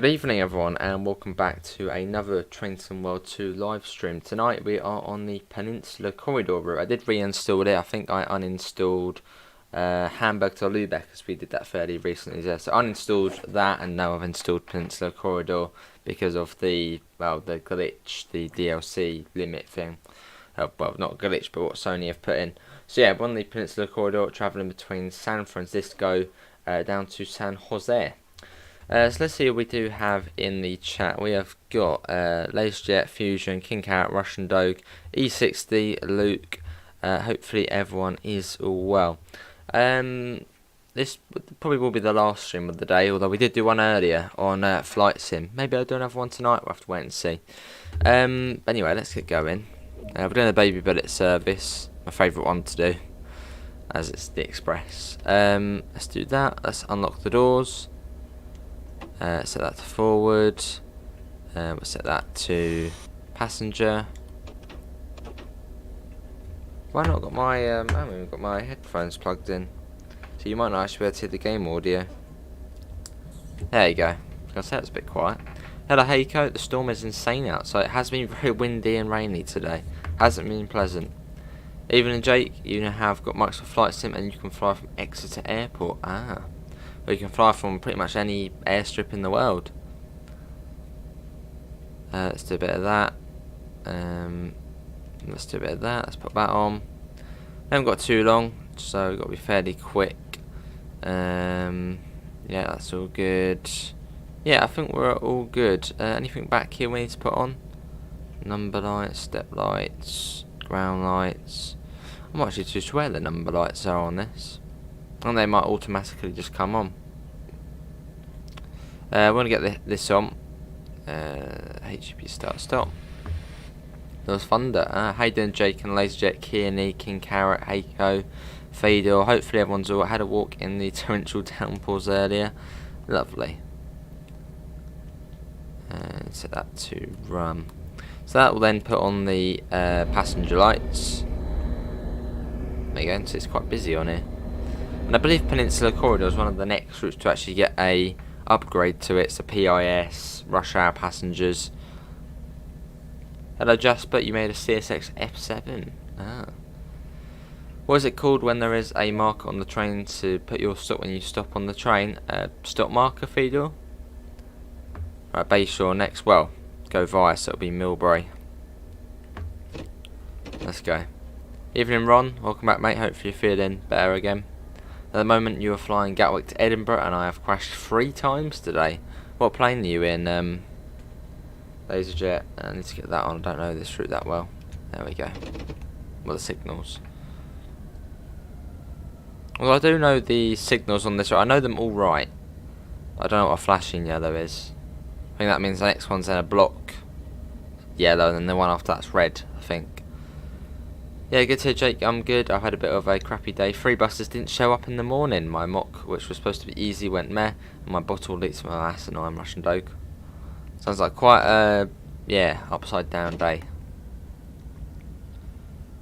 Good evening everyone and welcome back to another Train Sim World 2 live stream. Tonight we are on the Peninsula corridor route. I did reinstall it. I think I uninstalled Hamburg to Lübeck because we did that fairly recently. So I uninstalled that and now I've installed Peninsula corridor because of the glitch, the DLC limit thing. Well, not glitch, but what Sony have put in. So yeah, we're on the Peninsula corridor travelling between San Francisco down to San Jose. So let's see what we do have in the chat. We have got LaserJet, Fusion, King Carrot, Russian Doge, E60, Luke. Hopefully everyone is all well. This probably will be the last stream of the day, although we did do one earlier on Flight Sim. Maybe I'll do another one tonight. We'll have to wait and see. Anyway, let's get going. We're doing the Baby Bullet service, my favourite one to do, as it's the Express. Let's do that. Let's unlock the doors. Set that to forward. We'll set that to passenger. Why not got my I haven't even got my headphones plugged in, so you might not actually be able to hear the game audio. There you go. I was gonna say it's a bit quiet. Hello Heiko, the storm is insane outside. It has been very windy and rainy today. Hasn't been pleasant. Evening Jake, you now have got Microsoft Flight Sim and you can fly from Exeter Airport. Or you can fly from pretty much any airstrip in the world. Let's do a bit of that. Let's do a bit of that. Let's put that on. We haven't got too long, so we've got to be fairly quick. Yeah, that's all good. Yeah, I think we're all good. Anything back here we need to put on? Number lights, step lights, ground lights. I'm actually too sure where the number lights are on this. And they might automatically just come on. We're going to get this on. HTTP stop. There was thunder. How you doing, Jake and LaserJet, Kearney, King Carrot, Heiko, Fador. Hopefully everyone's all had a walk in the torrential downpours earlier. Lovely. Set that to run. So that will then put on the passenger lights. There you go. So it's quite busy on here. And I believe Peninsula Corridor is one of the next routes to actually get a upgrade to it. So PIS, rush hour passengers. Hello Jasper, you made a CSX F7. What is it called when there is a marker on the train to put your stop when you stop on the train? Stop marker, Fedor? Right, Bayshore next. Well, go via, so it'll be Millbury. Let's go. Evening Ron, welcome back mate, hopefully you're feeling better again. At the moment you are flying Gatwick to Edinburgh and I have crashed 3 times today. What plane are you in? LaserJet. I need to get that on. I don't know this route that well. There we go. Well, the signals. Well, I do know the signals on this route. I know them all right. I don't know what a flashing yellow is. I think that means the next one's in a block yellow and then the one after that's red, I think. Yeah, good to hear, Jake. I'm good. I've had a bit of a crappy day. 3 buses didn't show up in the morning. My mock, which was supposed to be easy, went meh. And my bottle leaks from my asinine Russian Doge. Sounds like quite a, upside down day.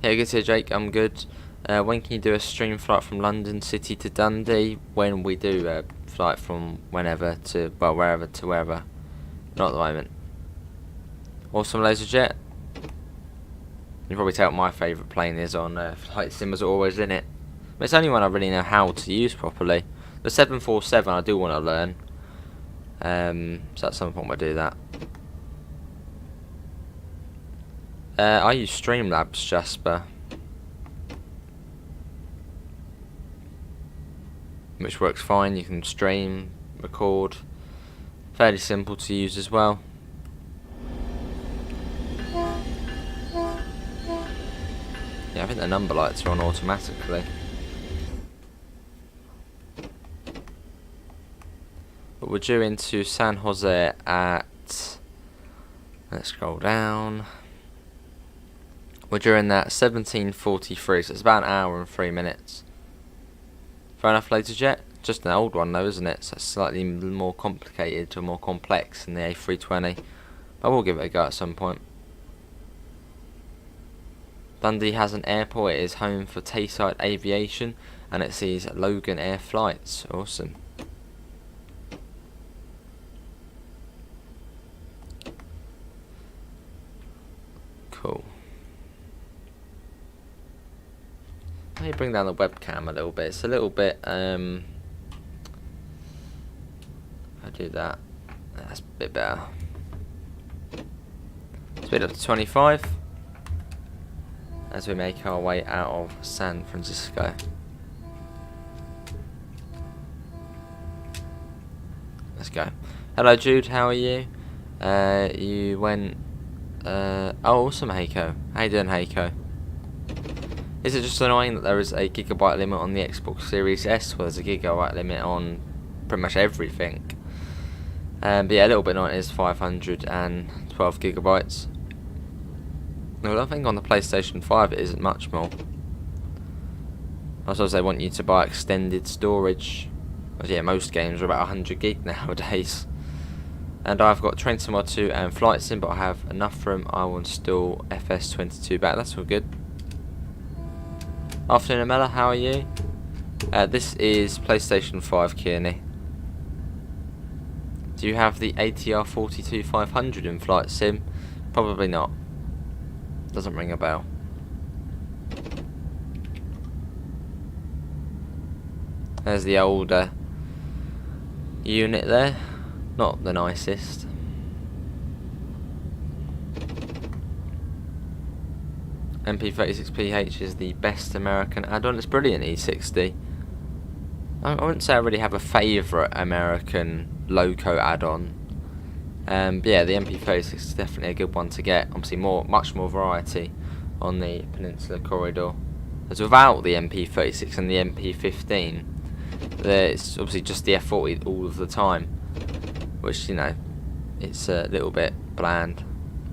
Yeah, good to hear, Jake. I'm good. When can you do a stream flight from London City to Dundee? When we do a flight from whenever to, well, wherever to wherever. Not at the moment. Awesome LaserJet. You can probably tell what my favourite plane is on Flight Sim, as always, in it. But it's only one I really know how to use properly. The 747 I do want to learn. So at some point we'll do that. I use Streamlabs, Jasper, which works fine. You can stream, record. Fairly simple to use as well. Yeah, I think the number lights are on automatically. But we're due into San Jose at, let's scroll down. We're due in that 17:43, so it's about an hour and 3 minutes. Fair enough, LaserJet. Just an old one though, isn't it? So it's slightly more complicated or more complex than the A320. But we'll give it a go at some point. Dundee has an airport. It is home for Tayside Aviation and it sees Logan Air flights. Awesome. me bring down the webcam a little bit. It's a little bit, I do that. That's a bit better. Speed up to 25 as we make our way out of San Francisco. Let's go. Hello Jude, how are you? You went... oh, awesome, Heiko. How you doing, Heiko? Is it just annoying that there is a gigabyte limit on the Xbox Series S? Well, there's a gigabyte limit on pretty much everything. But yeah, a little bit annoying. It is 512 gigabytes. Well, I think on the PlayStation 5 it isn't much more. I suppose they want you to buy extended storage. Well, yeah, most games are about 100 gig nowadays. And I've got Train Sim Mod 2 and Flight Sim, but I have enough room. I will install FS22 back. That's all good. Afternoon, Amela, how are you? This is PlayStation 5, Kearney. Do you have the ATR 42500 in Flight Sim? Probably not. Doesn't ring a bell. There's the older unit there. Not the nicest. MP36PH is the best American add-on. It's brilliant, E60. I wouldn't say I really have a favourite American loco add-on. But yeah, the MP36 is definitely a good one to get. Obviously, much more variety on the Peninsula corridor. As without the MP36 and the MP15, it's obviously just the F40 all of the time, which, you know, it's a little bit bland.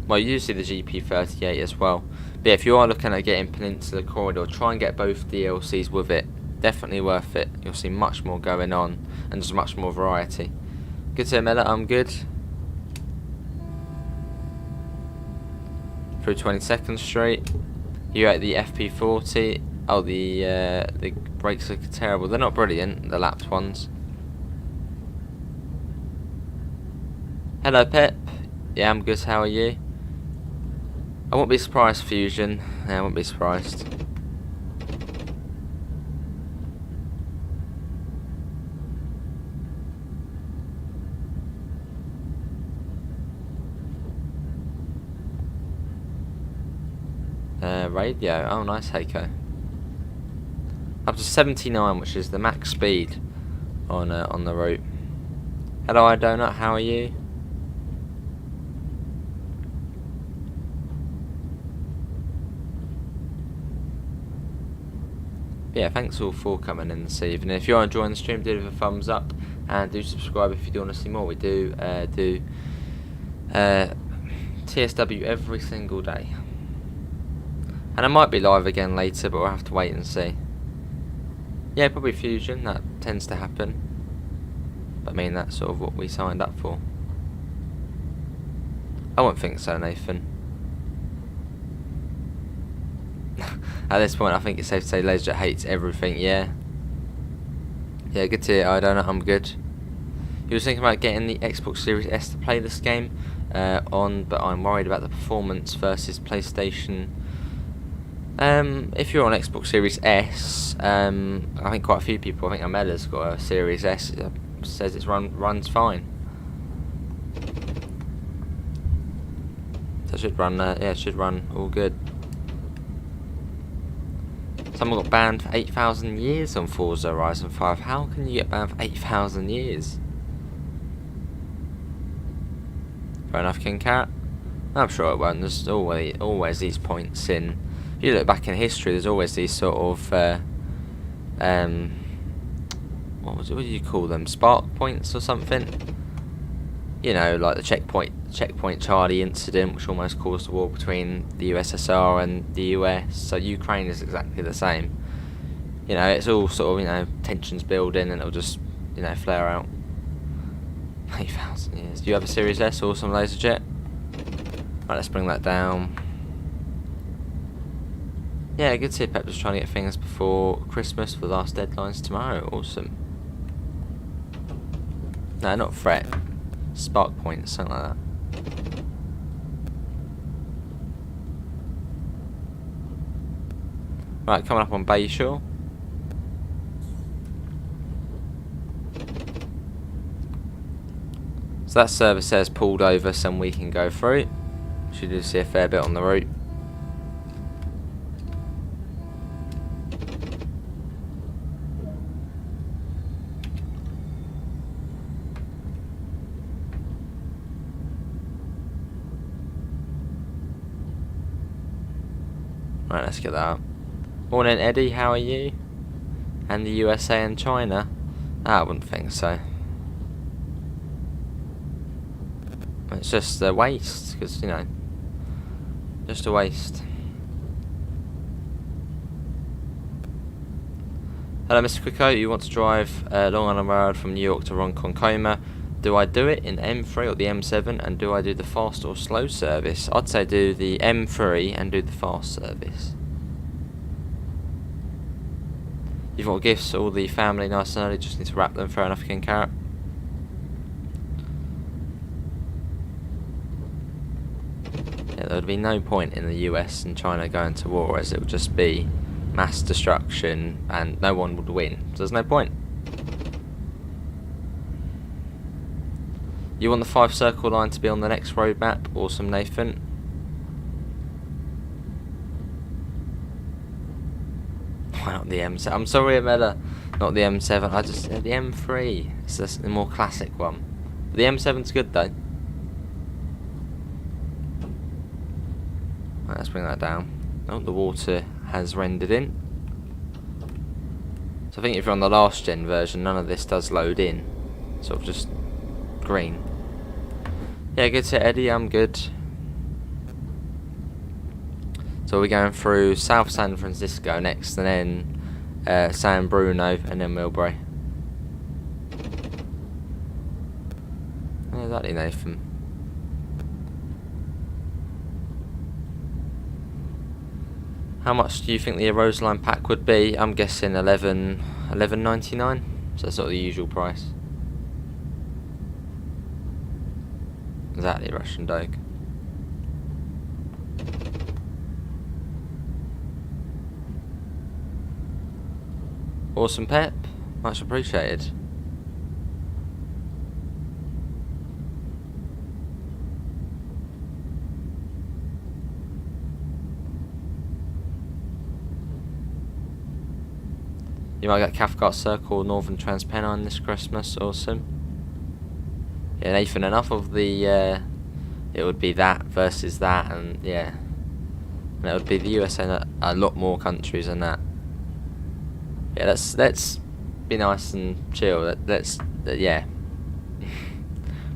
Well, usually the GP38 as well. But yeah, if you are looking at getting Peninsula corridor, try and get both DLCs with it. Definitely worth it. You'll see much more going on and just much more variety. Good to Miller, I'm good. Through 22nd Street. You at the FP40. Oh, the brakes look terrible. They're not brilliant, the lapped ones. Hello, Pep. Yeah, I'm good. How are you? I won't be surprised, Fusion. Yeah, I won't be surprised. Radio. Oh, nice, Heiko. Up to 79, which is the max speed on the route. Hello, iDonut. How are you? But yeah, thanks all for coming in this evening. If you are enjoying the stream, do leave a thumbs up and do subscribe if you do want to see more. We do TSW every single day. And I might be live again later, but we'll have to wait and see. Yeah, probably Fusion, that tends to happen. But I mean, that's sort of what we signed up for. I won't think so, Nathan. At this point, I think it's safe to say Ledger hates everything, yeah. Yeah, good to hear, I don't know, I'm good. You were thinking about getting the Xbox Series S to play this game but I'm worried about the performance versus PlayStation. If you're on Xbox Series S, I think quite a few people, I think Amela's got a Series S, says it runs fine. So it should run, yeah, it should run all good. Someone got banned for 8,000 years on Forza Horizon 5. How can you get banned for 8,000 years? Fair enough, King Cat. I'm sure it won't. There's always these points in. If you look back in history, there's always these sort of what do you call them? Spark points or something? You know, like the checkpoint Charlie incident, which almost caused the war between the USSR and the US. So Ukraine is exactly the same. You know, it's all sort of, you know, tensions building and it'll just, you know, flare out. 8,000 years. Do you have a Series S or some laser jet? Right, let's bring that down. Yeah, good to see Pep just trying to get things before Christmas for the last deadlines tomorrow. Awesome. No, not fret. Spark points, something like that. Right, coming up on Bayshore. So that service there's pulled over, so we can go through. Should do see a fair bit on the route. Right, let's get that up. Morning, Eddie. How are you? And the USA and China? I wouldn't think so. It's just a waste, because, you know, just a waste. Hello, Mr. Quicko. You want to drive Long Island Road from New York to Ronkonkoma? Do I do it in M3 or the M7, and do I do the fast or slow service? I'd say do the M3 and do the fast service. You've got gifts, all the family nice and early, just need to wrap them. Fair enough, King Carrot. Yeah, there would be no point in the US and China going to war, as it would just be mass destruction and no one would win. So there's no point. You want the 5 circle line to be on the next roadmap? Awesome, Nathan. Why not the M7? I'm sorry, Amela. Not the M7. I just said the M3. It's just the more classic one. The M7's good though. Right, let's bring that down. Oh, the water has rendered in. So I think if you're on the last gen version, none of this does load in. Sort of just green. Yeah, good to Eddie. I'm good. So we're going through South San Francisco next, and then San Bruno, and then Millbrae. Yeah, exactly, Nathan. How much do you think the Roseline pack would be? I'm guessing $11.99. So that's sort of the usual price. Exactly, Russian dog. Awesome, Pep. Much appreciated. You might get Cathcart Circle, Northern Transpennine this Christmas. Awesome. Yeah, Nathan, enough of the, it would be that versus that, and yeah. And it would be the USA and a lot more countries than that. Yeah, let's be nice and chill. Yeah.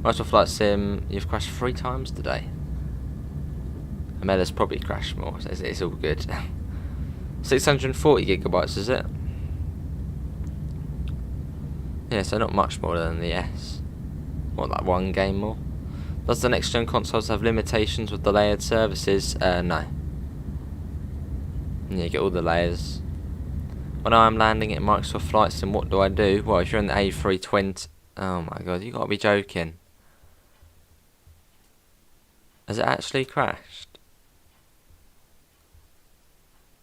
Microsoft Flight Sim, you've crashed 3 times today. Amela's probably crashed more, so it's all good. 640 gigabytes, is it? Yeah, so not much more than the S. What, like 1 game more? Does the next gen consoles have limitations with the layered services? No. Yeah, you get all the layers. When I'm landing at Microsoft Flight Sim, what do I do? Well, if you're in the A320... Oh my god, you gotta be joking. Has it actually crashed?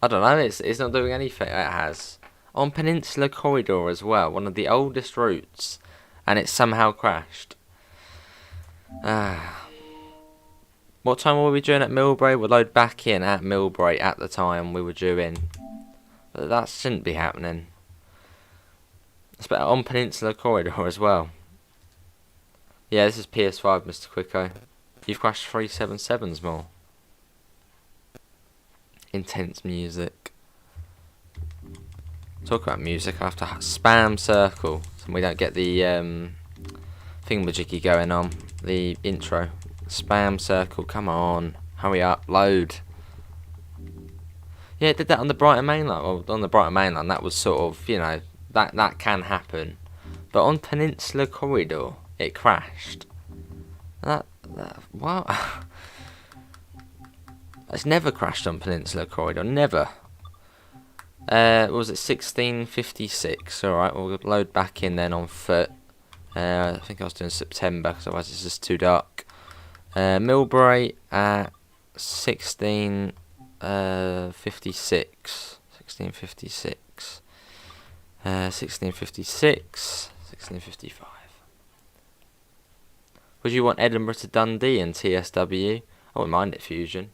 I don't know, it's not doing anything. It has. On Peninsula Corridor as well, one of the oldest routes, and it somehow crashed. What time were we due in at Millbrae? We'll load back in at Millbrae at the time we were due in. But that shouldn't be happening. It's better on Peninsula Corridor as well. Yeah, this is PS5, Mr. Quicko. You've crashed 377s more. Intense music. Talk about music, I have to spam circle so we don't get the thingamajiggy going on. The intro. Spam circle, come on. Hurry up, load. Yeah, it did that on the Brighton mainline. Well, on the Brighton mainline, that was sort of, you know, that can happen. But on Peninsula Corridor, it crashed. What? It's never crashed on Peninsula Corridor, never. What was it, 1656? Alright, we'll load back in then on foot. I think I was doing September, because otherwise it's just too dark. Millbrae at 1656. 1656. 1656. 1655. Would you want Edinburgh to Dundee and TSW? I wouldn't mind it, Fusion.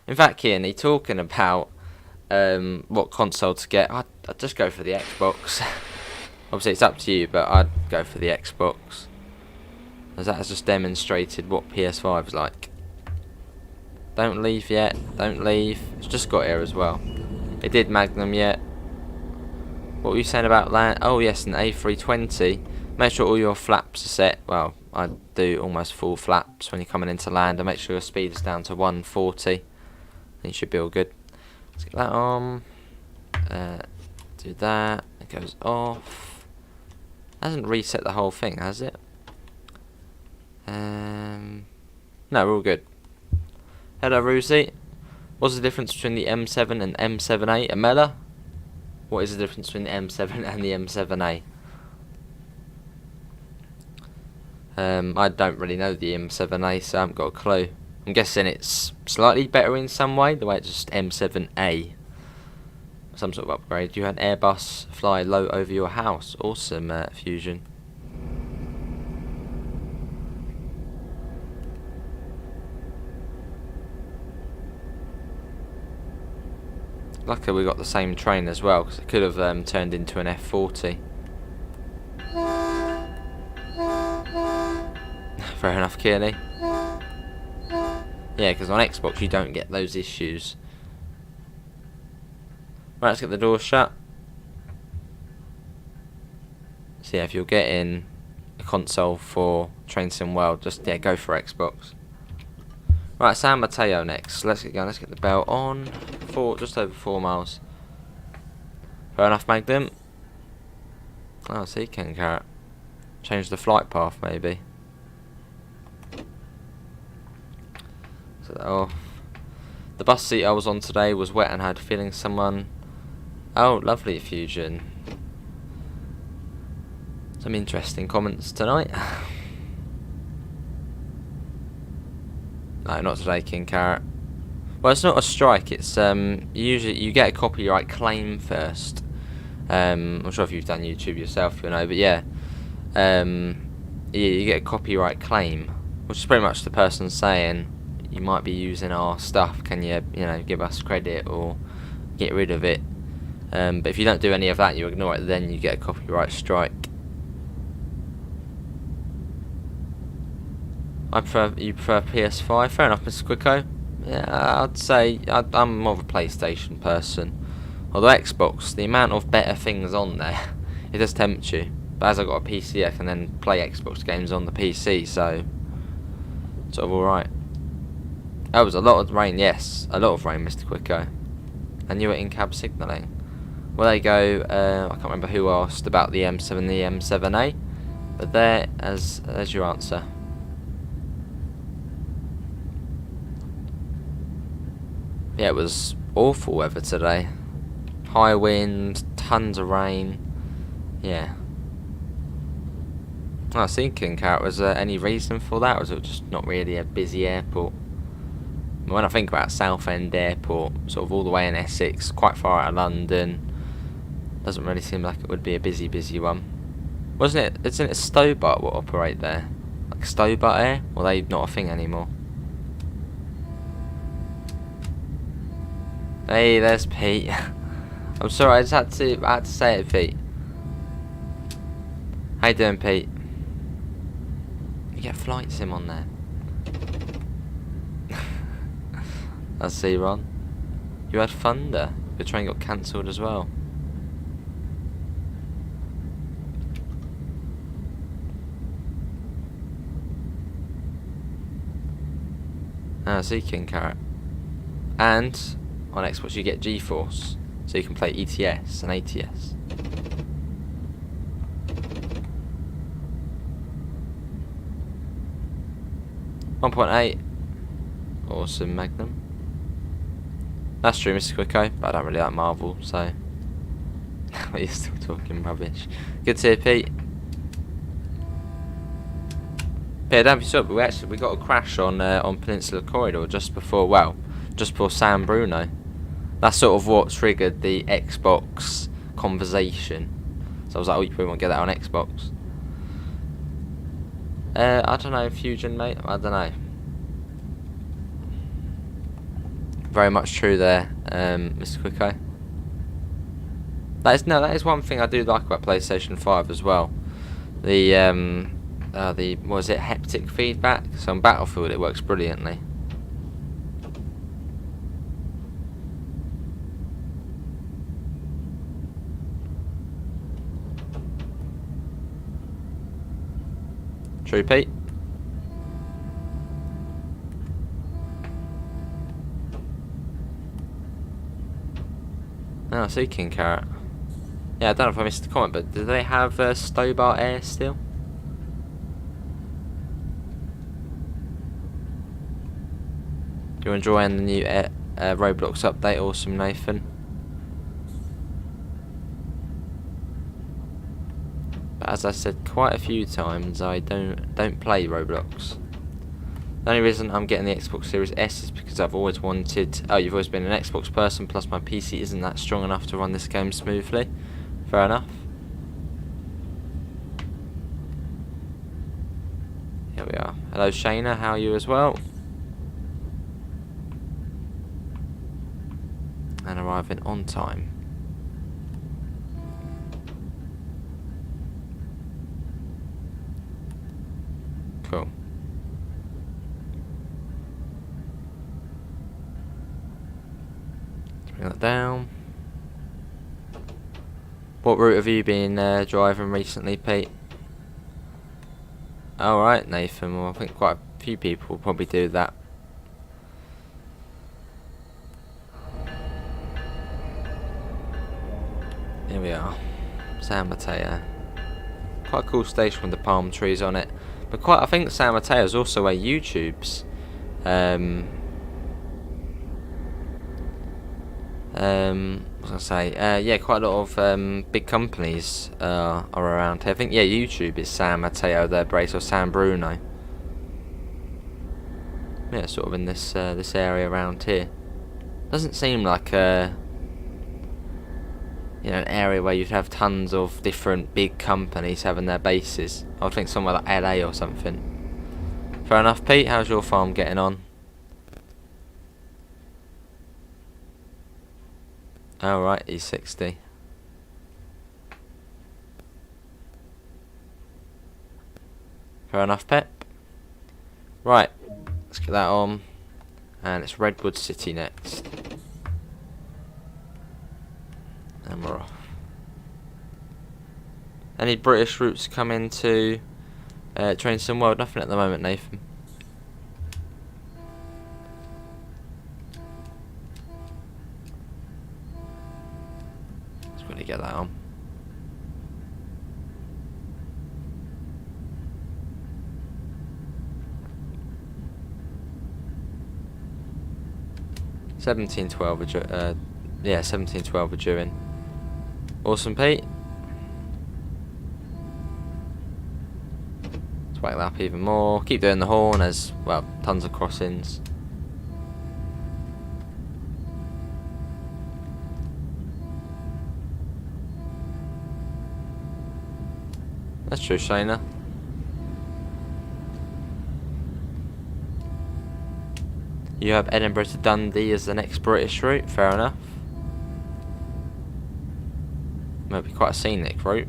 In fact, Kearney, talking about what console to get, I'd just go for the Xbox. Obviously, it's up to you, but I'd go for the Xbox, as that has just demonstrated what PS5 is like. Don't leave yet. Don't leave. It's just got here as well. It did Magnum yet. What were you saying about land? Oh yes, an A320. Make sure all your flaps are set. Well, I do almost full flaps when you're coming into land. And make sure your speed is down to 140. And you should be all good. Let's get that on. Do that. It goes off. Hasn't reset the whole thing, has it? No, we're all good. Hello, Rusi. What's the difference between the M7 and M7A? Amela? What is the difference between the M7 and the M7A? I don't really know the M7A, so I haven't got a clue. I'm guessing it's slightly better in some way, the way it's just M7A. Some sort of upgrade. You had Airbus fly low over your house. Awesome, Fusion. Luckily we got the same train as well, because it could have turned into an F40. Fair enough, Kearney. Yeah, because on Xbox you don't get those issues. Right, let's get the door shut. So yeah, if you're getting a console for Train Sim World, just go for Xbox. Right, San Mateo next. Let's get going. Let's get the belt on. Just over 4 miles. Fair enough, Magnum. Oh, see, King Carrot. Change the flight path, maybe. Set that off. The bus seat I was on today was wet and had feeling someone. Oh, lovely, Fusion. Some interesting comments tonight. No, not today, King Carrot. Well, it's not a strike. It's usually you get a copyright claim first. I'm sure if you've done YouTube yourself, you'll know. But yeah, you get a copyright claim, which is pretty much the person saying you might be using our stuff. Can you, give us credit or get rid of it? But if you don't do any of that, you ignore it, then you get a copyright strike. You prefer PS5? Fair enough, Mr. Quicko. Yeah, I'd say I'm more of a PlayStation person. Although Xbox, the amount of better things on there, it does tempt you. But as I've got a PC, I can then play Xbox games on the PC, so sort of alright. Oh, it was a lot of rain, yes. A lot of rain, Mr. Quicko. And you were in-cab signalling. Well, there you go. I can't remember who asked about the M7 and the M7A. But there's your answer. Yeah, it was awful weather today. High wind, tons of rain. Yeah. I was thinking, Carrot, was there any reason for that, or was it just not really a busy airport? When I think about Southend Airport, sort of all the way in Essex, quite far out of London, doesn't really seem like it would be a busy one. Isn't it Stobart will operate there? Like Stobart Air? Or are they not a thing anymore? Hey, there's Pete. I'm sorry, I just had to say it, Pete. How you doing, Pete? You get flight sim on there. I see, Ron. You had Thunder. Your train got cancelled as well. I see, King Carrot. And on Xbox you get GeForce, so you can play ETS and ATS. .8. Awesome, Magnum. That's true, Mr. Quicko, but I don't really like Marvel, so you're still talking rubbish. Good to hear, Pete. Yeah, don't be sorry, but we got a crash on Peninsula Corridor just before San Bruno. That's sort of what triggered the Xbox conversation. So I was like, oh, you probably won't get that on Xbox. I don't know, Fusion, mate. I don't know. Very much true there, Mr. Quicko. That is one thing I do like about PlayStation 5 as well. The what was it, haptic feedback? So on Battlefield it works brilliantly. True, Pete. Oh, I see King Carrot. Yeah, I don't know if I missed the comment, but do they have Stobart Air still? You enjoying the new Roblox update? Awesome, Nathan. But as I said quite a few times, I don't play Roblox. The only reason I'm getting the Xbox Series S is because I've always wanted... Oh, you've always been an Xbox person, plus my PC isn't that strong enough to run this game smoothly. Fair enough. Here we are. Hello, Shayna. How are you as well? And arriving on time. Cool. Bring that down. What route have you been driving recently, Pete? Alright, Nathan. Well, I think quite a few people will probably do that. Here we are. San Mateo. Quite a cool station with the palm trees on it. But I think San Mateo is also where YouTube's what was I say? Yeah, quite a lot of big companies are around here. I think, yeah, YouTube is San Mateo, TheRealBritishAce, or San Bruno. Yeah, sort of in this this area around here. Doesn't seem like an area where you'd have tons of different big companies having their bases. I would think somewhere like LA or something. Fair enough, Pete. How's your farm getting on? Oh, right, E60. Fair enough, Pep. Right, let's get that on. And it's Redwood City next. And we're off. Any British routes come into Trainson World? Nothing at the moment, Nathan. Just got to get that on. Yeah, 1712 are due in. Awesome, Pete. Let's whack that up even more. Keep doing the horn as well. Tons of crossings. That's true, Shayna. You have Edinburgh to Dundee as the next British route. Fair enough. Might be quite a scenic route.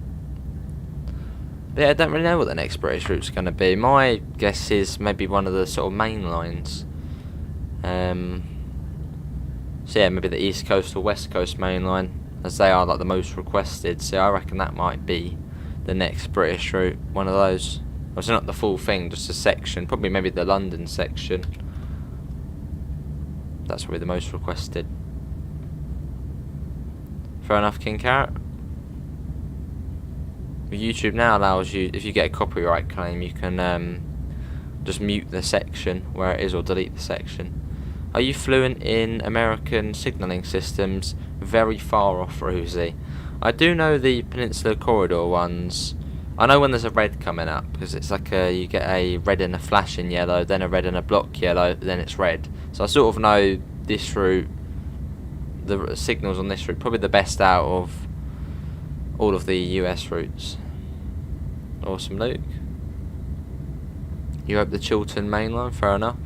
But yeah, I don't really know what the next British route's going to be. My guess is maybe one of the sort of main lines. So yeah, maybe the East Coast or West Coast main line, as they are like the most requested. So I reckon that might be the next British route. One of those. Obviously not the full thing, just a section. Probably maybe the London section. That's probably the most requested. Fair enough, King Carrot. YouTube now allows you, if you get a copyright claim, you can just mute the section where it is or delete the section. Are you fluent in American signalling systems? Very far off, Rosie. I do know the Peninsula corridor ones. I know when there's a red coming up, because it's like you get a red and a flashing yellow, then a red and a block yellow, then it's red. So I sort of know this route, the signals on this route probably the best out of all of the US routes. Awesome, Luke. You hope the Chiltern main line, fair enough.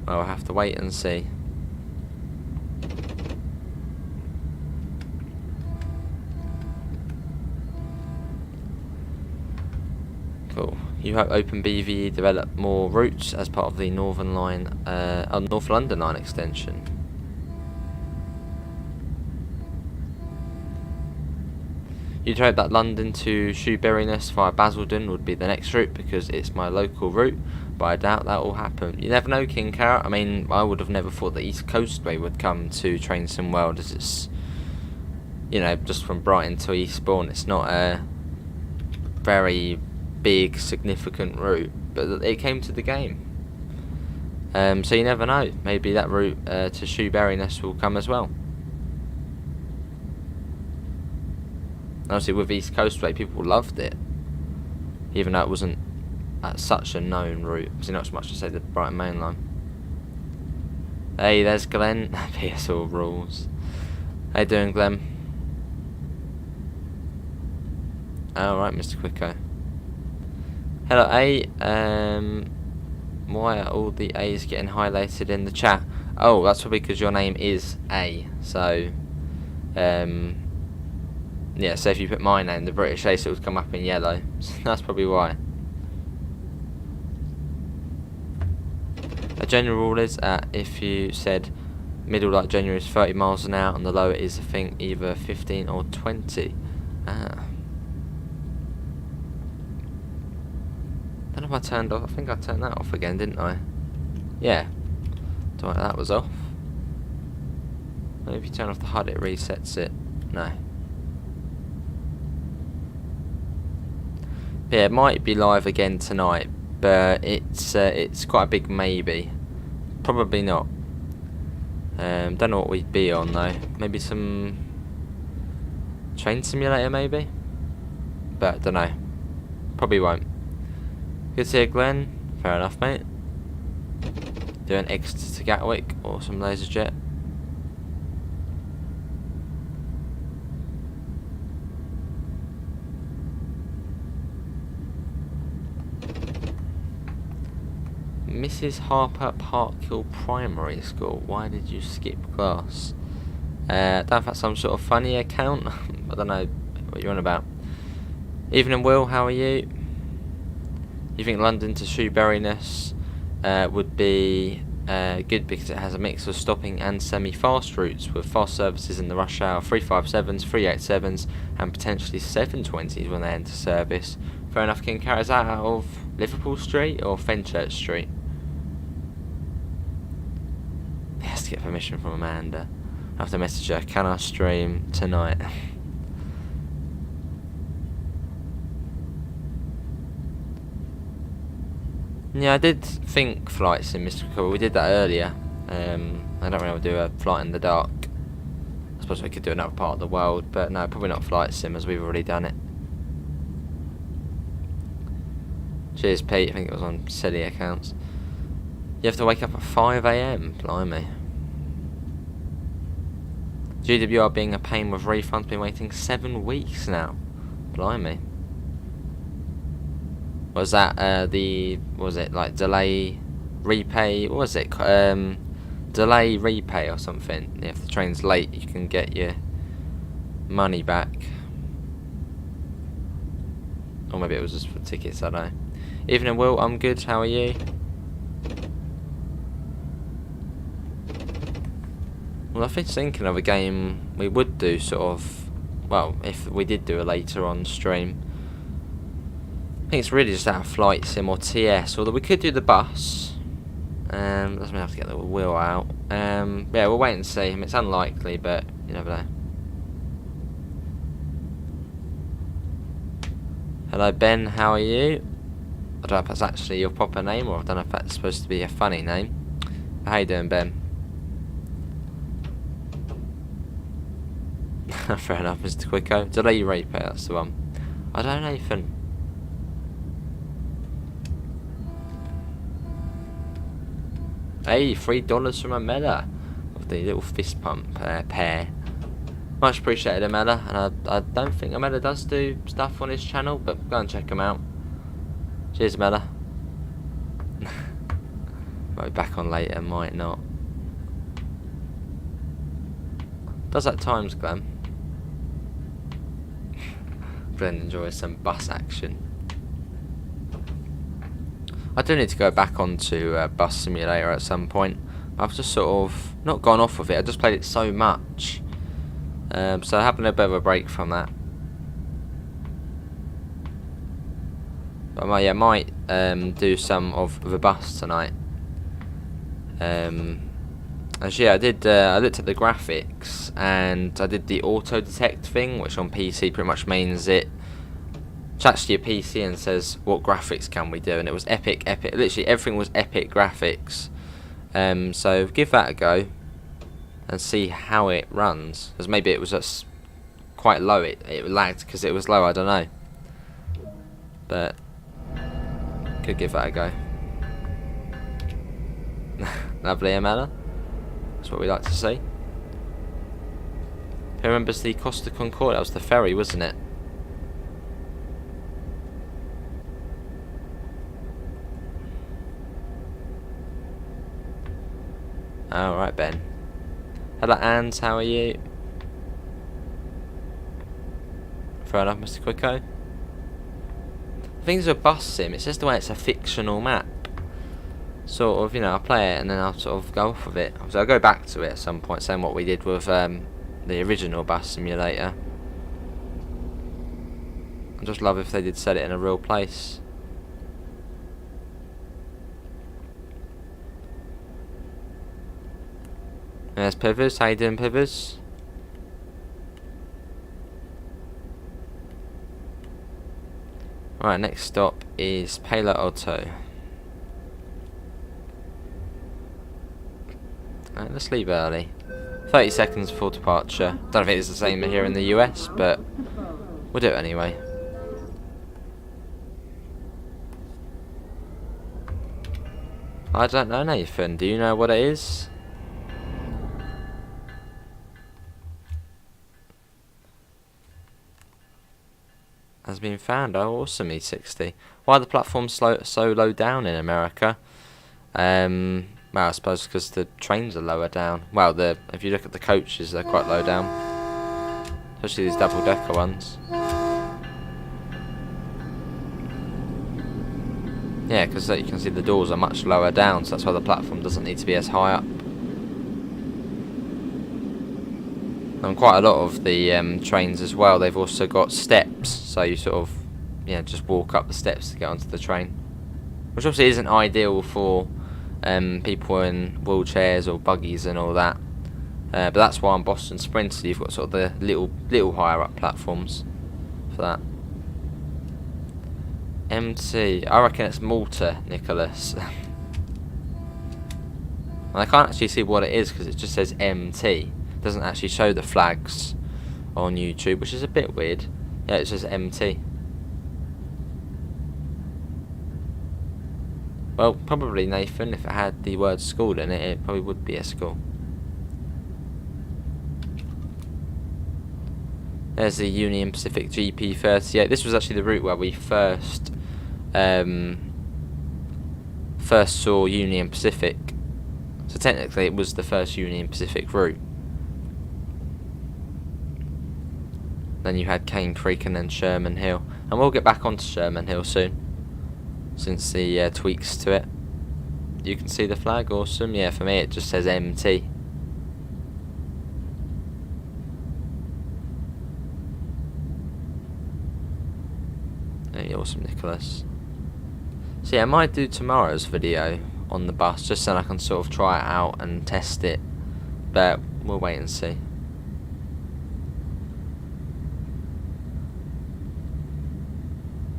Well, we'll have to wait and see. Cool. You hope OpenBVE develop more routes as part of the Northern Line, North London Line extension. You'd hope that London to Shoeburyness via Basildon would be the next route because it's my local route, but I doubt that will happen. You never know, King Carrot. I mean, I would have never thought the East Coastway would come to Trainston World, as it's, you know, just from Brighton to Eastbourne. It's not a very big, significant route, but it came to the game. So you never know. Maybe that route to Shoeburyness will come as well. Obviously, with East Coastway, people loved it, even though it wasn't such a known route. Obviously, not as much to say the Brighton Main Line. Hey, there's Glenn. PSL rules. How you doing, Glenn? Alright, Mr. Quicko. Hello, A. Why are all the A's getting highlighted in the chat? Oh, that's probably because your name is A. So, yeah, so if you put my name, the British Ace, it would come up in yellow. So that's probably why. A general rule is if you said middle light January is 30 miles an hour and the lower is, I think, either 15 or 20. Don't know if I turned off. I think I turned that off again, didn't I? Yeah. Don't know, that was off. Maybe if you turn off the HUD, it resets it. No. Yeah, it might be live again tonight, but it's quite a big maybe. Probably not. Don't know what we'd be on though. Maybe some train simulator, maybe. But don't know. Probably won't. Good to see you, Glenn. Fair enough, mate. Doing Exeter to Gatwick or some laser jet. Mrs. Harper Parkhill Primary School. Why did you skip class? Don't know if that's some sort of funny account. I don't know what you're on about. Evening, Will. How are you? You think London to Shoeburyness would be good because it has a mix of stopping and semi-fast routes with fast services in the rush hour, 357s, 387s, and potentially 720s when they enter service. Fair enough, King Carrot. Is that out of Liverpool Street or Fenchurch Street? He has to get permission from Amanda. I have to message her. Can I stream tonight? Yeah, I did think flights in Mr. Cool. We did that earlier. I don't really want to do a flight in the dark. I suppose we could do another part of the world, but no, probably not flight sim as we've already done it. Cheers, Pete. I think it was on silly accounts. You have to wake up at 5 AM. Blimey. GWR being a pain with refunds. Been waiting 7 weeks now. Blimey. Was that was it like delay repay? What was it? Delay repay or something. If the train's late, you can get your money back. Or maybe it was just for tickets, I don't know. Evening, Will. I'm good. How are you? Well, I was thinking of a game we would do sort of, well, if we did do a later on stream. I think it's really just out of flight sim or TS, although we could do the bus. Doesn't mean I have to get the wheel out. Yeah, we'll wait and see. I mean, it's unlikely, but you never know. Hello, Ben. How are you? I don't know if that's actually your proper name, or I don't know if that's supposed to be a funny name. How you doing, Ben? Fair enough, Mr. Quicko. Delay repay, that's the one. I don't know, Nathan. Hey, $3 from Amela. the little fist pump pair. Much appreciated, Amela, and I don't think Amela does do stuff on his channel, but go and check him out. Cheers, Amela. Might be back on later, might not. Does at times, Glenn. Glenn enjoys some bus action. I do need to go back onto Bus Simulator at some point. I've just sort of not gone off of it. I just played it so much, so having a bit of a break from that. But I might do some of the bus tonight. Actually, I did. I looked at the graphics and I did the auto detect thing, which on PC pretty much means it chats to your PC and says what graphics can we do, and it was epic. Literally everything was epic graphics. So give that a go and see how it runs, because maybe it was just quite low. It lagged because it was low. I don't know, but could give that a go. Lovely, Amela. That's what we like to see. Who remembers the Costa Concordia? That was the ferry, wasn't it? Alright, Ben. Hello, Anns, how are you? Fair enough, Mr. Quicko. Things with Bus Sim, it's just the way it's a fictional map. Sort of, you know, I'll play it and then I'll sort of go off of it. So I'll go back to it at some point, saying what we did with the original Bus Simulator. I'd just love if they did set it in a real place. There's Pivers. How you doing, Pivers? Right, next stop is Palo Alto. Right, let's leave early. 30 seconds before departure. Don't know if it is the same here in the US, but we'll do it anyway. I don't know, Nathan. Do you know what it is? Has been found. Oh, awesome, E60. Why are the platforms so low down in America? Well, I suppose because the trains are lower down. Well, if you look at the coaches, they're quite low down, especially these double-decker ones. Yeah, because you can see the doors are much lower down, so that's why the platform doesn't need to be as high up. And quite a lot of the trains as well, they've also got steps, so you sort of, just walk up the steps to get onto the train, which obviously isn't ideal for people in wheelchairs or buggies and all that. But that's why on Boston Sprinter you've got sort of the little higher up platforms for that. MT, I reckon it's Malta, Nicholas. And I can't actually see what it is because it just says MT. Doesn't actually show the flags on YouTube, which is a bit weird. Yeah, it says MT. Well, probably, Nathan, if it had the word school in it, it probably would be a school. There's the Union Pacific GP38. This was actually the route where we first saw Union Pacific. So technically it was the first Union Pacific route. Then you had Cane Creek and then Sherman Hill. And we'll get back onto Sherman Hill soon, since the tweaks to it. You can see the flag, awesome. Yeah, for me it just says MT. Hey, awesome, Nicholas. So yeah, I might do tomorrow's video on the bus, just so I can sort of try it out and test it. But we'll wait and see.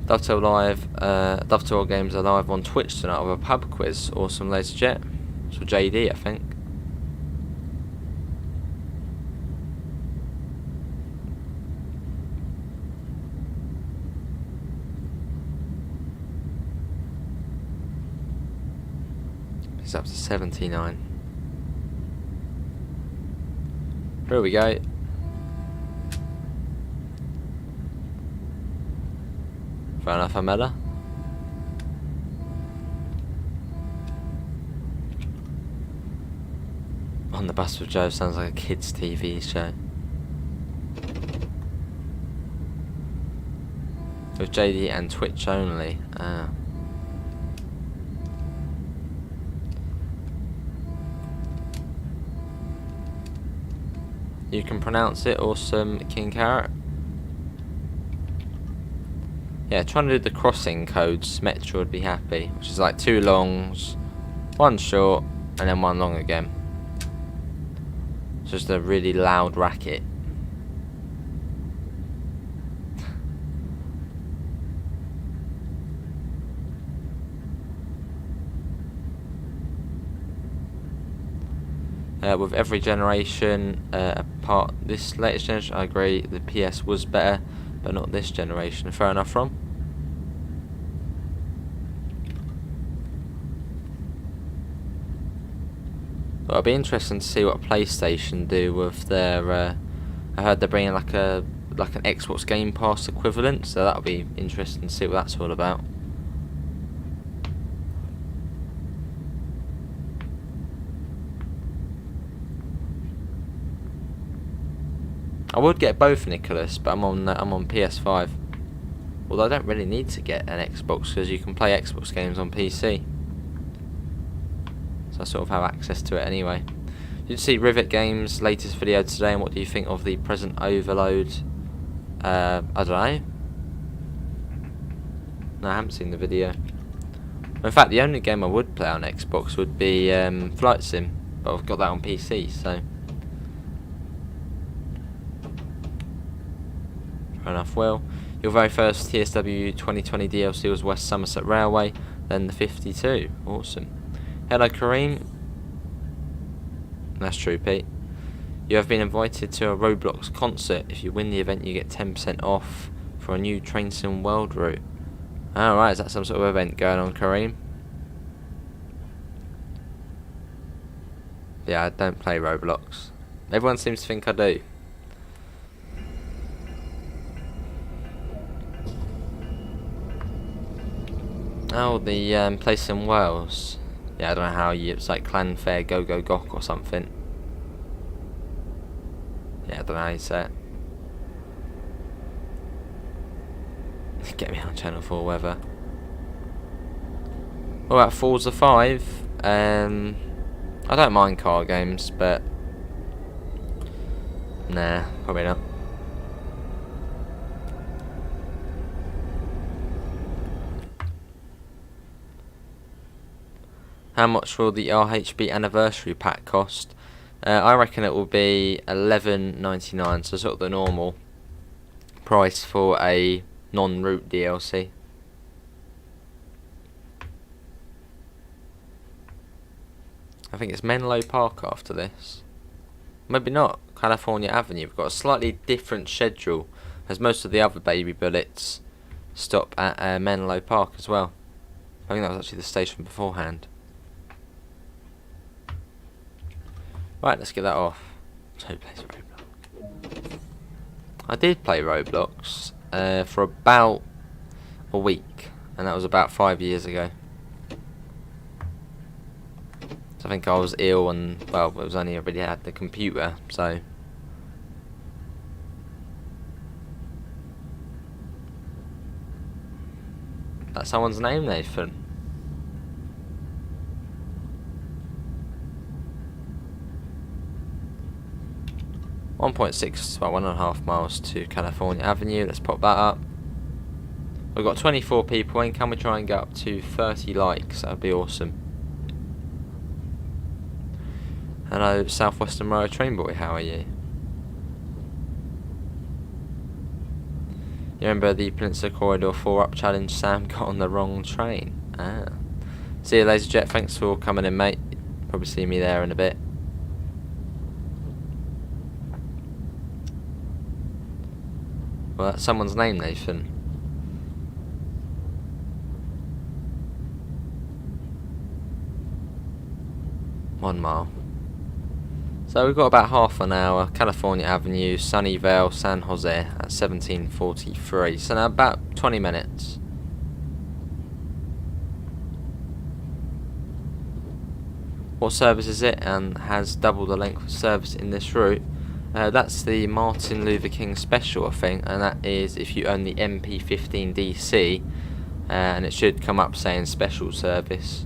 Dovetail Games are live on Twitch tonight with a pub quiz. Awesome, later jet. It's for JD, I think. It's up to 79. Here we go. Fair enough, Amela. On the Bus with Joe sounds like a kids' TV show. With JD and Twitch only. You can pronounce it, awesome, King Carrot. Yeah, trying to do the crossing codes, Metro would be happy. Which is like 2 longs, 1 short, and then 1 long again. It's just a really loud racket. With every generation, apart this latest generation, I agree, the PS was better, but not this generation. Fair enough, Ron. But it'll be interesting to see what PlayStation do with their. I heard they're bringing like an Xbox Game Pass equivalent, so that'll be interesting to see what that's all about. I would get both, Nicholas, but I'm on PS5. Although I don't really need to get an Xbox because you can play Xbox games on PC. So I sort of have access to it anyway. Did you see Rivet Games' latest video today, and what do you think of the present overload? I don't know. No, I haven't seen the video. In fact, the only game I would play on Xbox would be Flight Sim, but I've got that on PC, so. Fair enough. Well, your very first TSW 2020 DLC was West Somerset Railway, then the 52. Awesome. Hello, Kareem. That's true, Pete. You have been invited to a Roblox concert. If you win the event, you get 10% off for a new Train Sim World route. Alright, is that some sort of event going on, Kareem? Yeah, I don't play Roblox. Everyone seems to think I do. Oh, the place in Wales. Yeah, I don't know how it's like Clan Fair Go Go Gok or something. Yeah, I don't know how you say it. Get me on Channel 4 weather. What about Forza 5? I don't mind car games, but nah, probably not. How much will the RHB anniversary pack cost? I reckon it will be $11.99, so sort of the normal price for a non-route DLC. I think it's Menlo Park after this. Maybe not. California Avenue. We've got a slightly different schedule, as most of the other Baby Bullets stop at Menlo Park as well. I think that was actually the station beforehand. Right, let's get that off. So who plays Roblox? I did play Roblox for about a week, and that was about 5 years ago. So I think I was ill, and well, it was only I already had the computer, so. That's someone's name, Nathan. .6, about 1.5 miles to California Avenue. Let's pop that up. We've got 24 people in. Can we try and get up to 30 likes? That would be awesome. Hello, Southwestern Road Train Boy. How are you? You remember the Peninsula Corridor 4 up challenge? Sam got on the wrong train. Ah. See you, LaserJet. Thanks for coming in, mate. Probably see me there in a bit. Well, that's someone's name, Nathan. One mile. So we've got about half an hour. California Avenue, Sunnyvale, San Jose at 17:43. So now about 20 minutes. What service is it, and has double the length of service in this route? That's the Martin Luther King special, I think, and that is if you own the MP15 DC, and it should come up saying special service.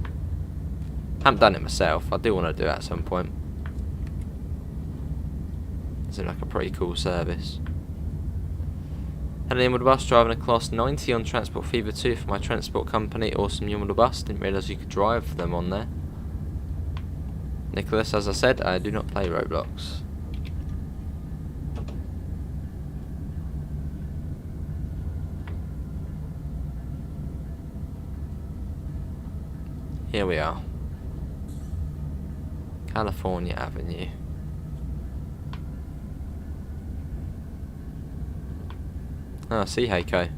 Haven't done it myself. I do want to do it at some point. Seems like a pretty cool service. Heading in with a bus, driving a class 90 on Transport Fever 2 for my transport company. Awesome New Model bus. Didn't realise you could drive them on there. Nicholas, as I said, I do not play Roblox. Here we are. California Avenue. Oh, see Heiko.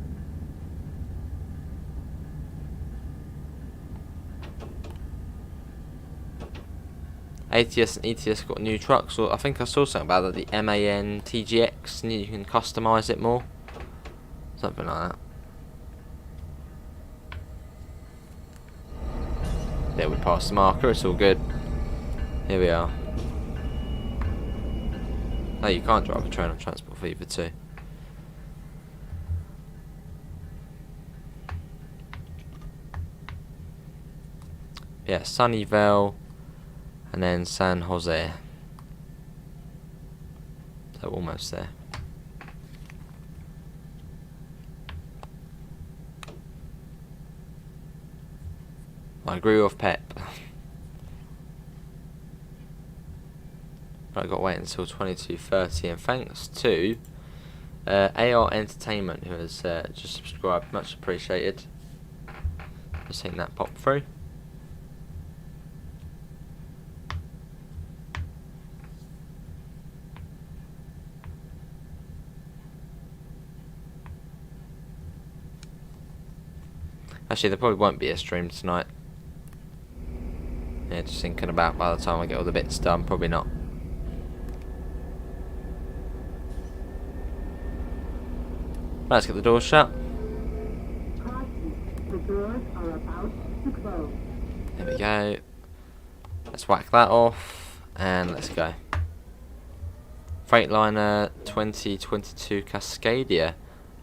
ATS and ETS got new trucks, or I think I saw something about that, the MAN TGX, and you can customise it more. Something like that. There, we passed the marker, it's all good. Here we are. No, you can't drive a train on Transport Fever 2. Yeah, Sunnyvale and then San Jose. So almost there. I agree with Pep. But I got to wait until 22:30, and thanks to AR Entertainment, who has just subscribed. Much appreciated. Just seeing that pop through. Actually, there probably won't be a stream tonight. Yeah, just thinking about by the time I get all the bits done, probably not. Let's get the doors shut. The doors are about to close. There we go. Let's whack that off and let's go. Freightliner 2022 Cascadia.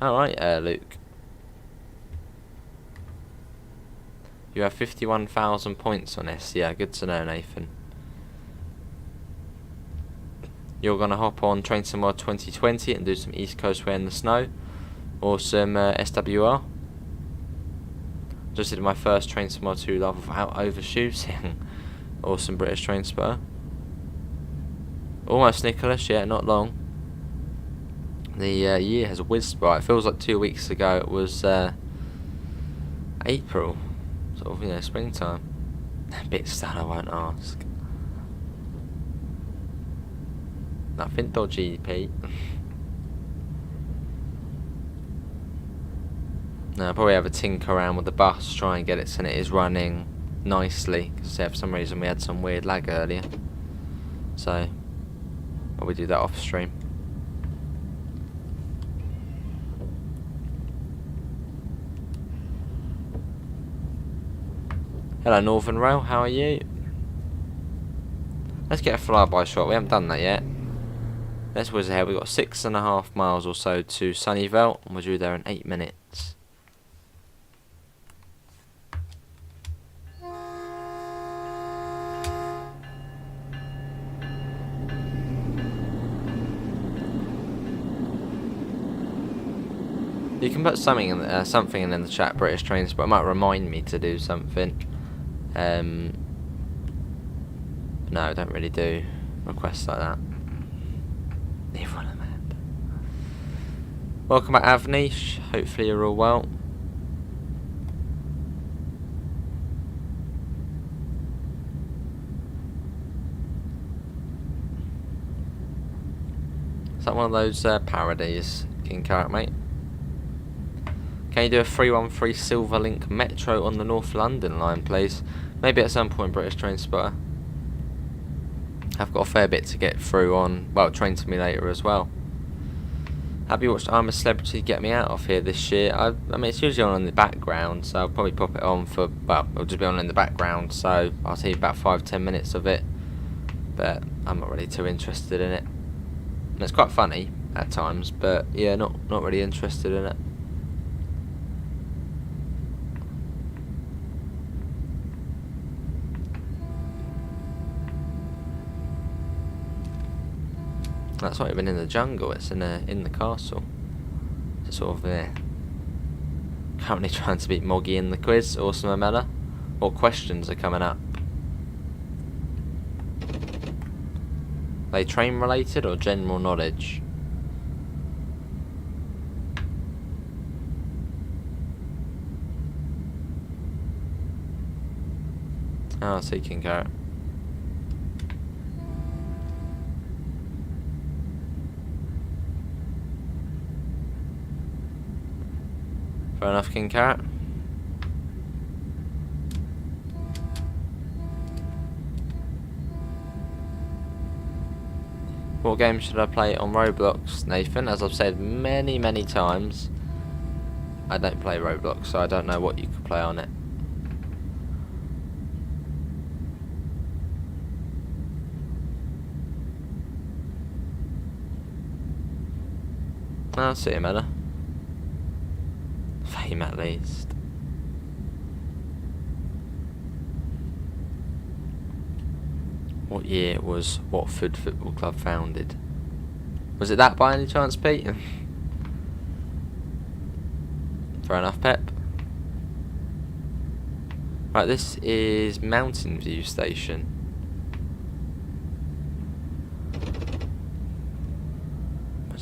Alright, Luke. You have 51,000 points on this. Yeah, good to know, Nathan. You're going to hop on Train Somewhere 2020 and do some East Coast Way in the snow. Or some SWR. Just did my first Train Somewhere 2 live without overshooting. Awesome British Train Spotter. Almost Nicholas, yeah, not long. The year has whizzed by. It feels like 2 weeks ago it was April. Sort of, you know, springtime. A bit sad, I won't ask. Nothing dodgy, Pete. No, I'll probably have a tinker around with the bus, try and get it so it is running nicely. Because for some reason we had some weird lag earlier. So, I'll probably do that off stream. Hello Northern Rail, how are you? Let's get a flyby shot, we haven't done that yet. Let's whiz ahead, we've got 6.5 miles or so to Sunnyvale, and we're due there in 8 minutes. You can put something in the chat, British Trains, but it might remind me to do something. No, I don't really do requests like that. Leave one of them. Welcome back, Avnish. Hopefully you're all well. Is that one of those parodies, King Carrot, mate? Can you do a 313 Silverlink Metro on the North London line, please? Maybe at some point, British Train Spotter. I've got a fair bit to get through on, well, Train Simulator as well. Have you watched I'm a Celebrity Get Me Out of Here this year? I mean, it's usually on in the background, so I'll probably pop it on for, well, it'll just be on in the background, so I'll see about 5-10 minutes of it. But I'm not really too interested in it. And it's quite funny at times, but yeah, not really interested in it. That's not even in the jungle, it's in the castle. It's sort of there. Currently trying to beat Moggy in the quiz, awesome Amela. What questions are coming up? Are they train related or general knowledge? Oh, seeking carrot. Fair enough, King Carrot. What game should I play on Roblox, Nathan? As I've said many times, I don't play Roblox, so I don't know what you could play on it. I'll see you, Meta. Fame at least. What year was Watford Football Club founded? Was it that by any chance, Pete? Fair enough, Pep. Right, this is Mountain View Station.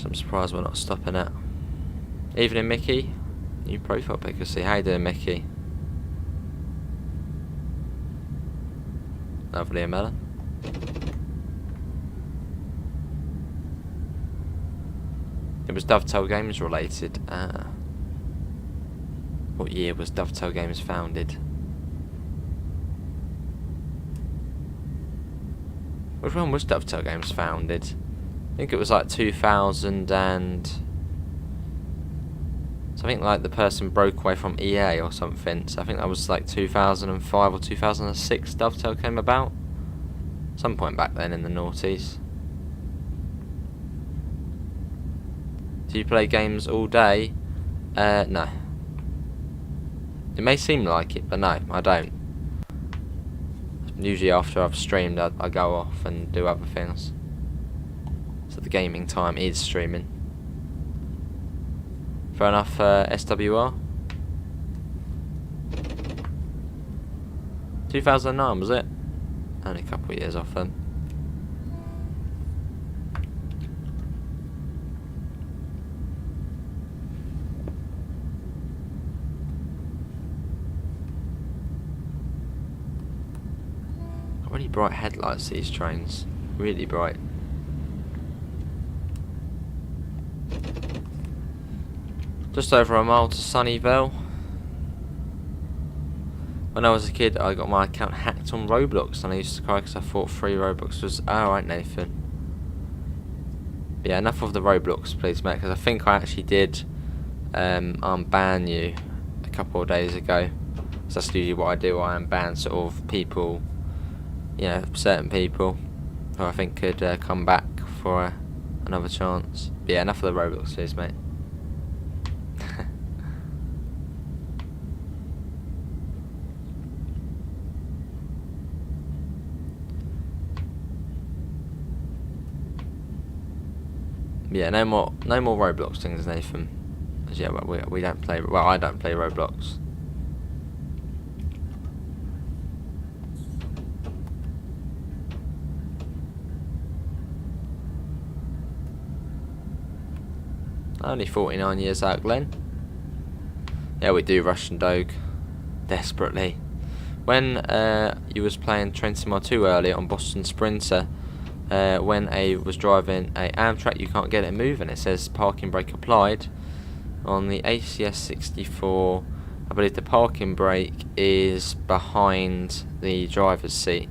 I'm surprised we're not stopping it. Evening, Mickey. New profile pic. See, how you doing, Mickey? Lovely, Amela. It was Dovetail Games related. What year was Dovetail Games founded? Which one was Dovetail Games founded? I think it was like 2000 and... So I think like the person broke away from EA or something. So I think that was like 2005 or 2006 Dovetail came about. Some point back then in the noughties. Do you play games all day? No. It may seem like it, but no, I don't. Usually after I've streamed, I go off and do other things. So the gaming time is streaming. Fair enough, SWR. 2009 was it? Only a couple of years off then. Really bright headlights, these trains. Really bright. Just over a mile to Sunnyvale. When I was a kid, I got my account hacked on Roblox, and I used to cry because I thought free Roblox was... Alright, Nathan. But yeah, enough of the Roblox, please, mate, because I think I actually did unban you a couple of days ago. So that's usually what I do. I unban sort of people, you know, certain people who I think could come back for another chance. But yeah, enough of the Roblox, please, mate. Yeah, no more Roblox things, Nathan. As yeah, we don't play. Well, I don't play Roblox. Only 49 years out, Glenn. Yeah, we do Russian Doge desperately. When you was playing Train Sim 2 earlier on Boston Sprinter. When I was driving a Amtrak, you can't get it moving. It says parking brake applied. On the ACS 64, I believe the parking brake is behind the driver's seat.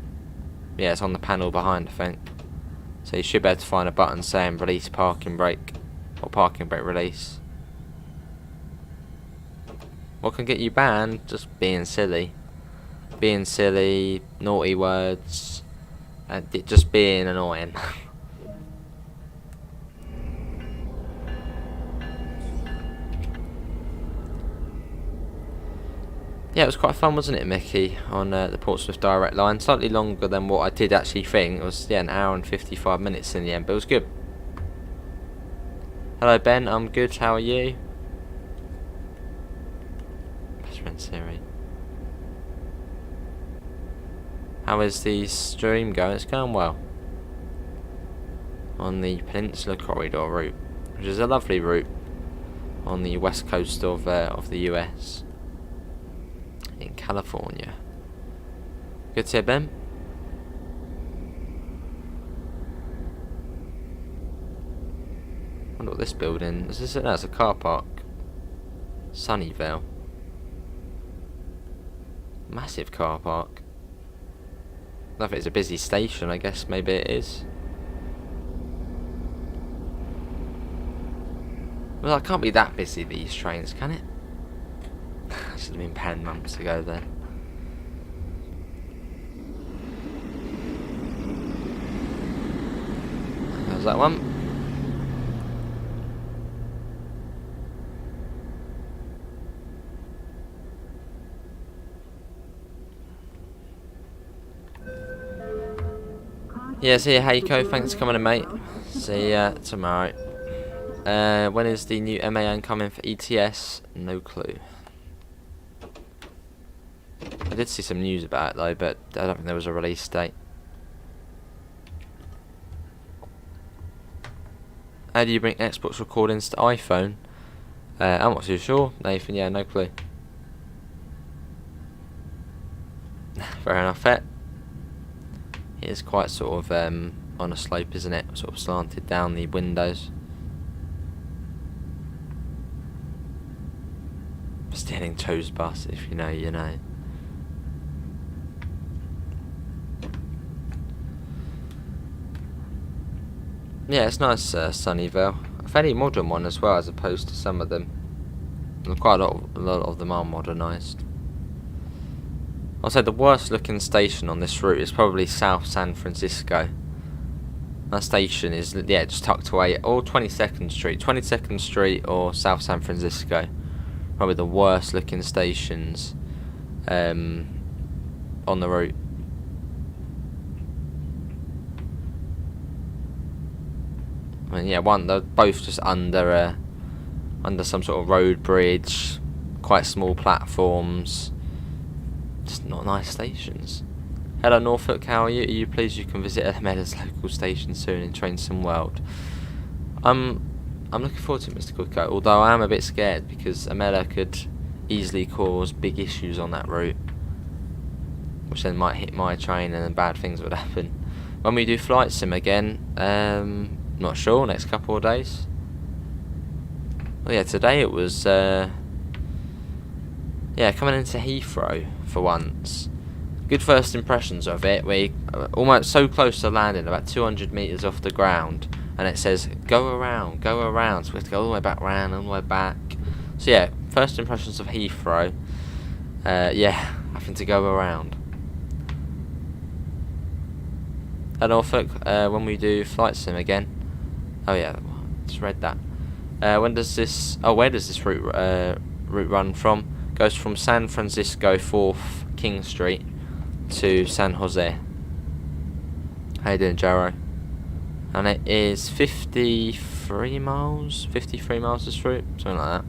Yeah, it's on the panel behind, I think. So you should be able to find a button saying release parking brake, or parking brake release. What can get you banned? Just being silly. Being silly, naughty words, and just being annoying. Yeah, it was quite fun, wasn't it, Mickey, on the Portsmouth Direct Line. Slightly longer than what I did actually think. It was, yeah, an hour and 55 minutes in the end, but it was good. Hello, Ben. I'm good. How are you? Best friend Siri. How is the stream going? It's going well. On the Peninsula corridor route, which is a lovely route on the west coast of the US. In California. Good to hear, Ben. Wonder what this building is. No, it's a car park. Sunnyvale. Massive car park. I don't know if it's a busy station. I guess maybe it is. Well, it can't be that busy, these trains, can it? Should have been penned months ago then. How's that one? Yeah, see you, Heiko. Thanks for coming in, mate. See ya tomorrow. When is the new MAN coming for ETS? No clue. I did see some news about it though, but I don't think there was a release date. How do you bring Xbox recordings to iPhone? I'm not too sure, Nathan. Yeah, no clue. Fair enough, Fet. It is quite sort of on a slope, isn't it? Sort of slanted down the windows. Stealing Joe's bus, if you know, you know. Yeah, it's nice, Sunnyvale. A fairly modern one as well, as opposed to some of them. And quite a lot of them are modernised. I'll say the worst looking station on this route is probably South San Francisco. That station is, yeah, just tucked away, or 22nd Street. 22nd Street or South San Francisco. Probably the worst looking stations on the route. I mean, yeah, they're both just under some sort of road bridge, quite small platforms. Just not nice stations. Hello Norfolk, how are you? Are you pleased you can visit Meda's local station soon in Trainson World? I'm looking forward to it, Mr. Cooko, although I am a bit scared because Amela could easily cause big issues on that route, which then might hit my train and then bad things would happen. When we do flight sim again, not sure, next couple of days. Well, yeah, today it was, yeah, coming into Heathrow for once. Good first impressions of it. We almost so close to landing, about 200 metres off the ground, and it says go around, so we have to go all the way back round, all the way back. So yeah, first impressions of Heathrow. Yeah, having to go around. And Norfolk, when we do flight sim again. Oh yeah, just read that. When does this? Oh, where does this route run from? Goes from San Francisco 4th King Street to San Jose. How you doing, Jaro? And it is 53 miles. 53 miles this route, something like that.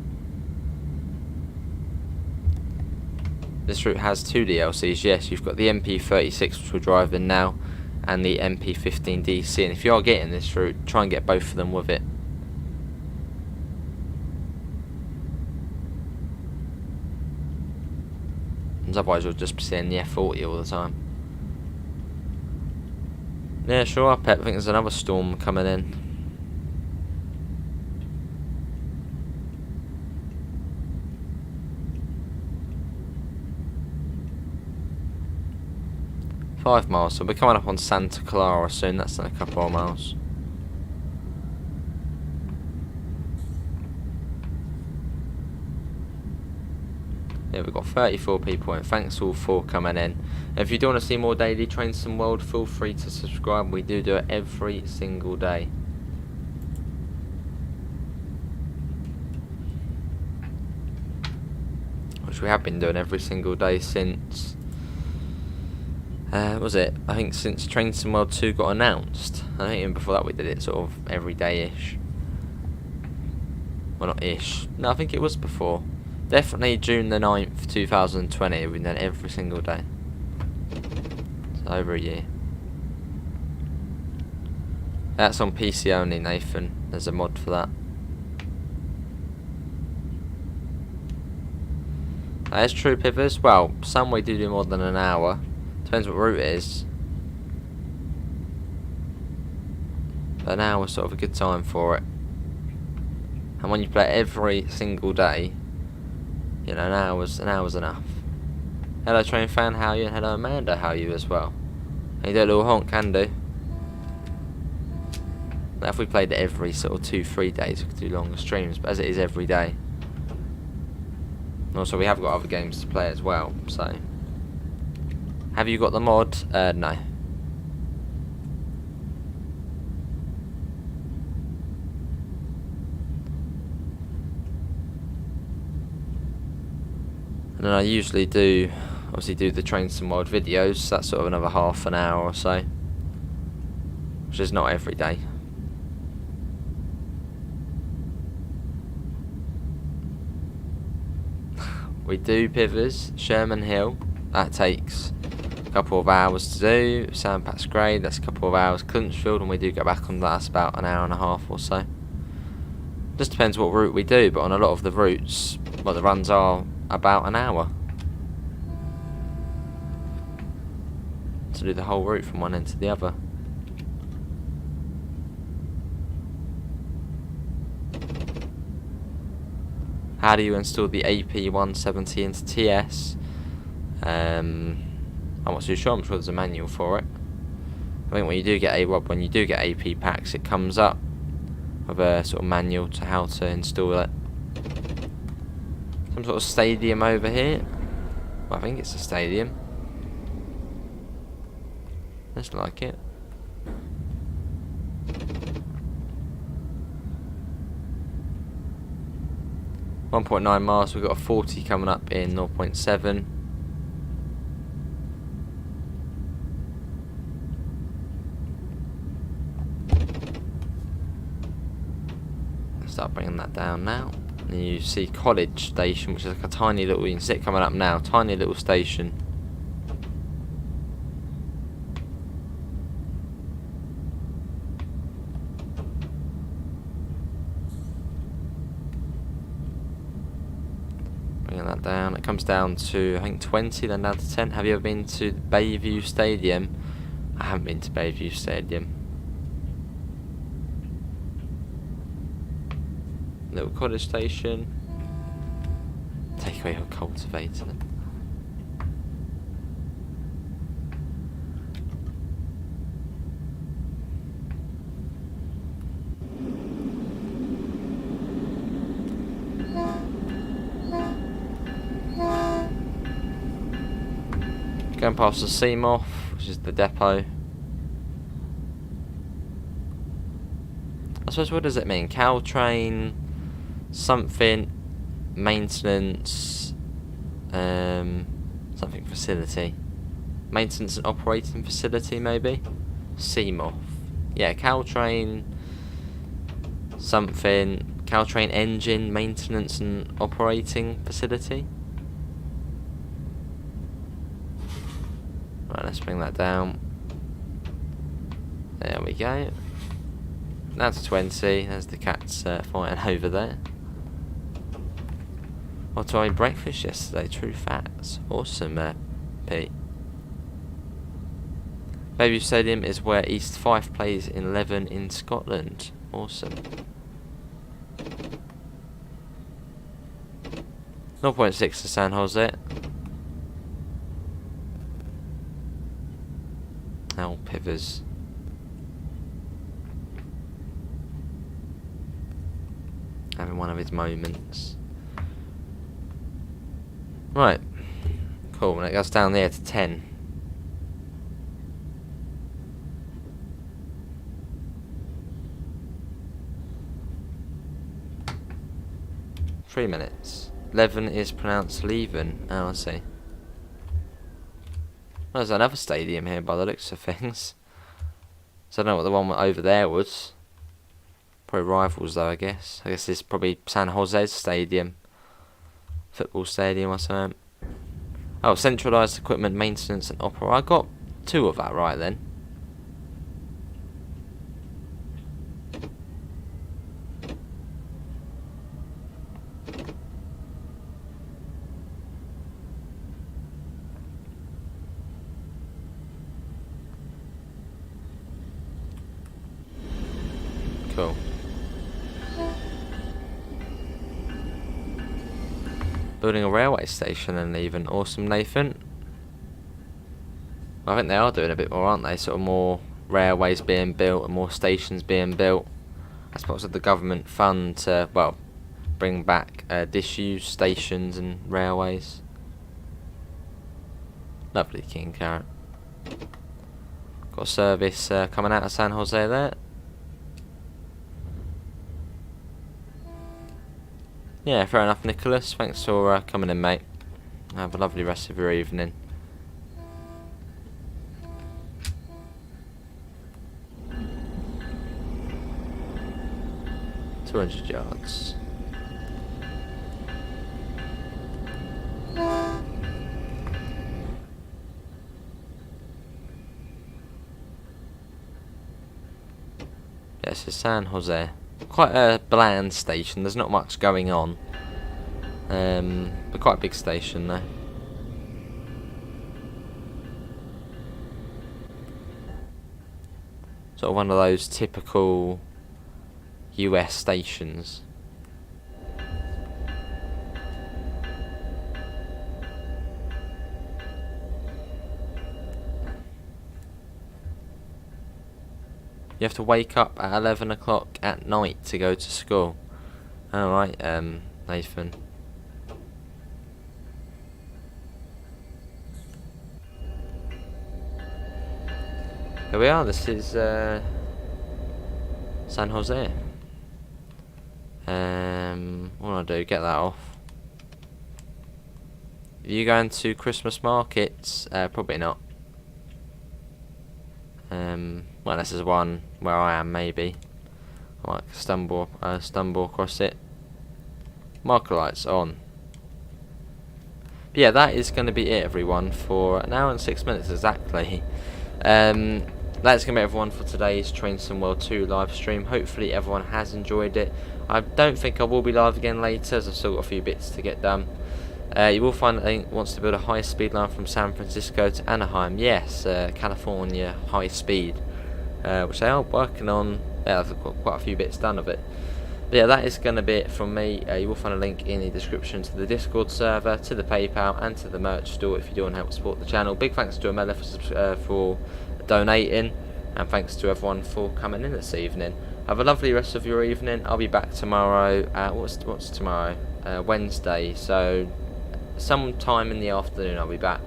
This route has two DLCs. Yes, you've got the MP36, which we're driving now, and the MP15DC. And if you are getting this route, try and get both of them with it. Otherwise you'll just be seeing the F40 all the time. Yeah, sure, Pep. I think there's another storm coming in. 5 miles. So we're coming up on Santa Clara soon. That's in a couple of miles. Yeah, we've got 34 people in. Thanks all for coming in. And if you do want to see more daily Trains and World, feel free to subscribe. We do it every single day. Which we have been doing every single day since... was it? I think since Trains and World 2 got announced. I think even before that we did it sort of every day-ish. Well, not ish. No, I think it was before. Definitely June the 9th, 2020. We've done it every single day. It's over a year. That's on PC only, Nathan. There's a mod for that. That is true, Pivers. Well, some we do more than an hour. Depends what route it is. But an hour is sort of a good time for it. And when you play it every single day, you know, an hour's enough. Hello, Train Fan, how are you? And hello, Amanda, how are you as well? Can you do a little honk? Can do. Now, if we played it every sort of 2-3 days, we could do longer streams, but as it is every day. And also, we have got other games to play as well, so. Have you got the mod? No. And then I usually do, obviously do the Trains and World videos, so that's sort of another half an hour or so. Which is not every day. We do Pivers, Sherman Hill, that takes a couple of hours to do. Sandpats Grade, that's a couple of hours. Clinchfield, and we do get back on that, that's about an hour and a half or so. Just depends what route we do, but on a lot of the routes, well, the runs are about an hour to do the whole route from one end to the other. How do you install the AP170 into TS? I'm not too sure. I'm sure there's a manual for it. I think when you do get AP packs, it comes up with a sort of manual to how to install it. Some sort of stadium over here. Well, I think it's a stadium. Looks like it. .9 miles. We've got a 40 coming up in 0.7. Start bringing that down now. And you see College Station, which is like a tiny little, you can see it coming up now, tiny little station. Bringing that down, it comes down to, I think 20, then down to 10. Have you ever been to Bayview Stadium? I haven't been to Bayview Stadium. Little College Station. Take away your cultivator. Going past the Seamoth, which is the depot. I suppose, what does it mean? Caltrain, something, maintenance, something facility. Maintenance and operating facility, maybe? Seamoth. Yeah, Caltrain, something, Caltrain engine, maintenance and operating facility. Right, let's bring that down. There we go. Now to 20. There's the cats fighting over there. What I ate breakfast yesterday? True facts. Awesome, Pete. Bayview Stadium is where East Fife plays in Leven in Scotland. Awesome. 0.6 to San Jose. Snell Pivers. Having one of his moments. Right. Cool, and it goes down there to 10. Three minutes. 11 is pronounced leaving. Oh, I see. Well, there's another stadium here by the looks of things. So I don't know what the one over there was. Probably rivals though, I guess. I guess this is probably San Jose's stadium. Football stadium or something. Oh, centralised equipment maintenance and opera. I got 2 of that right then. Cool. Building a railway station and even awesome, Nathan. I think they are doing a bit more, aren't they? Sort of more railways being built and more stations being built. I suppose with the government fund to, well, bring back disused stations and railways. Lovely King Carrot. Got a service coming out of San Jose there. Yeah, fair enough, Nicholas. Thanks for coming in, mate. Have a lovely rest of your evening. £200. Yes, it's San Jose. Quite a bland station. There's not much going on. But quite a big station though. Sort of one of those typical US stations. You have to wake up at 11 o'clock at night to go to school. Alright, Nathan. Here we are, this is San Jose. What do I do? Get that off. Are you going to Christmas markets? Probably not. Well, this is one where I am, maybe. I might stumble across it. Marker lights on. But yeah, that is going to be it, everyone, for an hour and 6 minutes exactly. That's going to be everyone for today's Train Sim World 2 live stream. Hopefully everyone has enjoyed it. I don't think I will be live again later, as I've still got a few bits to get done. You will find that Link wants to build a high-speed line from San Francisco to Anaheim. Yes, California high-speed, which they are working on. Yeah, I've got quite a few bits done of it. But yeah, that is going to be it from me. You will find a link in the description to the Discord server, to the PayPal, and to the merch store if you do want to help support the channel. Big thanks to Amela for donating, and thanks to everyone for coming in this evening. Have a lovely rest of your evening. I'll be back tomorrow. What's tomorrow? Wednesday. So sometime in the afternoon I'll be back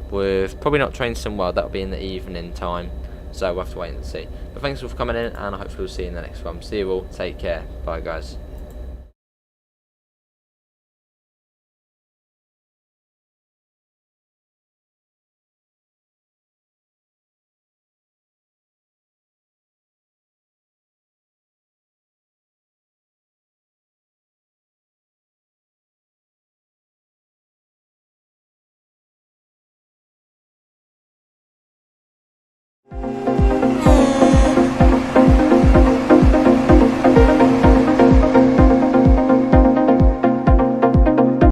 with probably not Train Sim World. That'll be in the evening time. So we'll have to wait and see. But thanks all for coming in, and I hopefully we'll see you in the next one. See you all. Take care. Bye, guys.